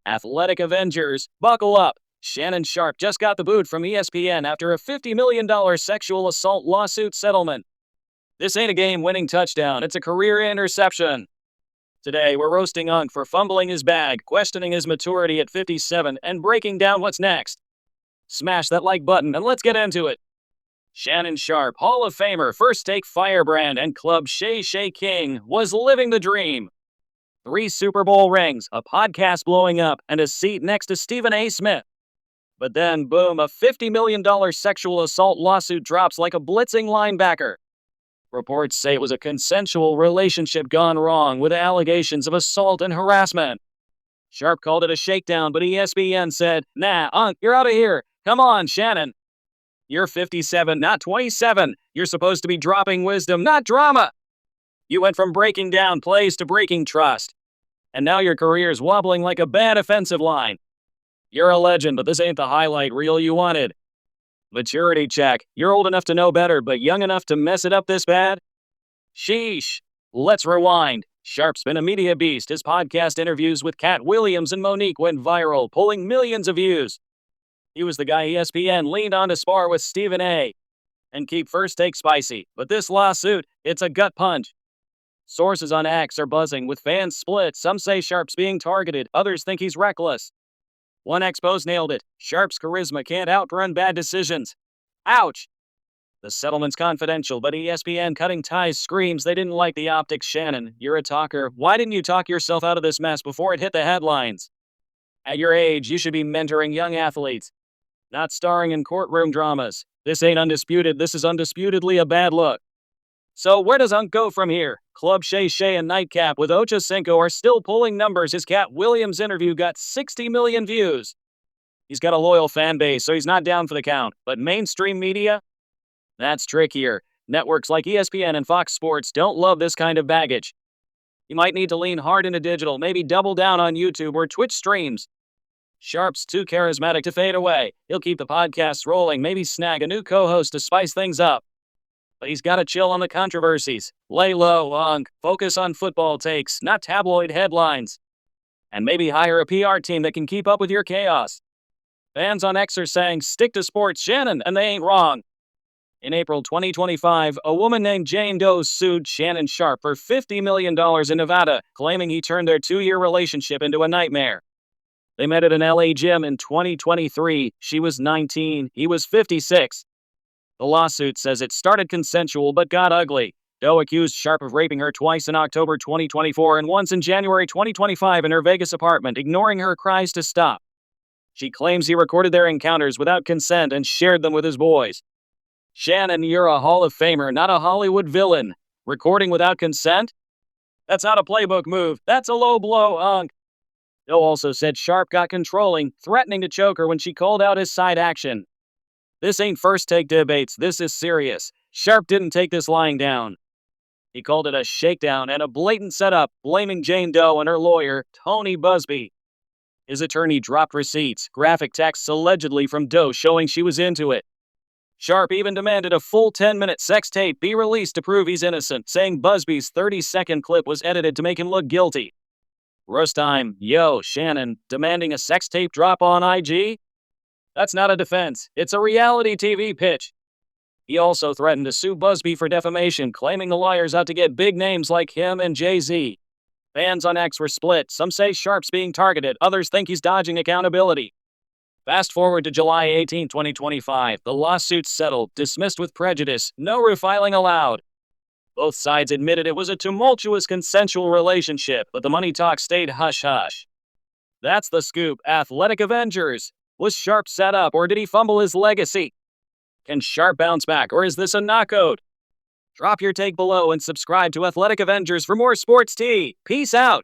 Athletic Avengers, buckle up. Shannon Sharpe just got the boot from ESPN after a $50 million sexual assault lawsuit settlement. This ain't a game-winning touchdown, it's a career interception. Today, we're roasting Unk for fumbling his bag, questioning his maturity at 57, and breaking down what's next. Smash that like button and let's get into it. Shannon Sharpe, Hall of Famer, First Take Firebrand, and Club Shay Shay King, was living the dream. 3 Super Bowl rings, a podcast blowing up, and a seat next to Stephen A. Smith. But then, boom, a $50 million sexual assault lawsuit drops like a blitzing linebacker. Reports say it was a consensual relationship gone wrong with allegations of assault and harassment. Sharpe called it a shakedown, but ESPN said, "Nah, Unk, you're out of here. Come on, Shannon. You're 57, not 27. You're supposed to be dropping wisdom, not drama. You went from breaking down plays to breaking trust. And now your career's wobbling like a bad offensive line. You're a legend, but this ain't the highlight reel you wanted. Maturity check. You're old enough to know better, but young enough to mess it up this bad? Sheesh. Let's rewind. Sharpe's been a media beast. His podcast interviews with Cat Williams and Monique went viral, pulling millions of views. He was the guy ESPN leaned on to spar with Stephen A. and keep First Take spicy. But this lawsuit, it's a gut punch. Sources on X are buzzing with fans split. Some say Sharpe's being targeted, others think he's reckless. One X post nailed it. Sharpe's charisma can't outrun bad decisions. Ouch! The settlement's confidential, but ESPN cutting ties screams they didn't like the optics. Shannon, you're a talker. Why didn't you talk yourself out of this mess before it hit the headlines? At your age, you should be mentoring young athletes, not starring in courtroom dramas. This ain't undisputed. This is undisputedly a bad look. So where does Unk go from here? Club Shay Shay and Nightcap with Ocho Cinco are still pulling numbers. His Cat Williams interview got 60 million views. He's got a loyal fan base, so he's not down for the count. But mainstream media? That's trickier. Networks like ESPN and Fox Sports don't love this kind of baggage. You might need to lean hard into digital, maybe double down on YouTube or Twitch streams. Sharpe's too charismatic to fade away. He'll keep the podcasts rolling, maybe snag a new co-host to spice things up. But he's got to chill on the controversies. Lay low, Unk. Focus on football takes, not tabloid headlines. And maybe hire a PR team that can keep up with your chaos. Fans on X are saying, stick to sports, Shannon, and they ain't wrong. In April 2025, a woman named Jane Doe sued Shannon Sharpe for $50 million in Nevada, claiming he turned their 2-year relationship into a nightmare. They met at an LA gym in 2023. She was 19, he was 56. The lawsuit says it started consensual but got ugly. Doe accused Sharpe of raping her twice in October 2024 and once in January 2025 in her Vegas apartment, ignoring her cries to stop. She claims he recorded their encounters without consent and shared them with his boys. Shannon, you're a Hall of Famer, not a Hollywood villain. Recording without consent? That's not a playbook move. That's a low blow, Unk. Doe also said Sharpe got controlling, threatening to choke her when she called out his side action. This ain't First Take debates, this is serious. Sharpe didn't take this lying down. He called it a shakedown and a blatant setup, blaming Jane Doe and her lawyer, Tony Busby. His attorney dropped receipts, graphic texts allegedly from Doe showing she was into it. Sharpe even demanded a full 10-minute sex tape be released to prove he's innocent, saying Busby's 30-second clip was edited to make him look guilty. Roast time. Yo, Shannon, demanding a sex tape drop on IG? That's not a defense. It's a reality TV pitch. He also threatened to sue Busby for defamation, claiming the lawyer's out to get big names like him and Jay-Z. Fans on X were split. Some say Sharpe's being targeted. Others think he's dodging accountability. Fast forward to July 18, 2025. The lawsuit's settled, dismissed with prejudice. No refiling allowed. Both sides admitted it was a tumultuous consensual relationship, but the money talk stayed hush-hush. That's the scoop. Athletic Avengers. Was Sharpe set up, or did he fumble his legacy? Can Sharpe bounce back, or is this a knockout? Drop your take below and subscribe to Athletic Avengers for more sports tea. Peace out.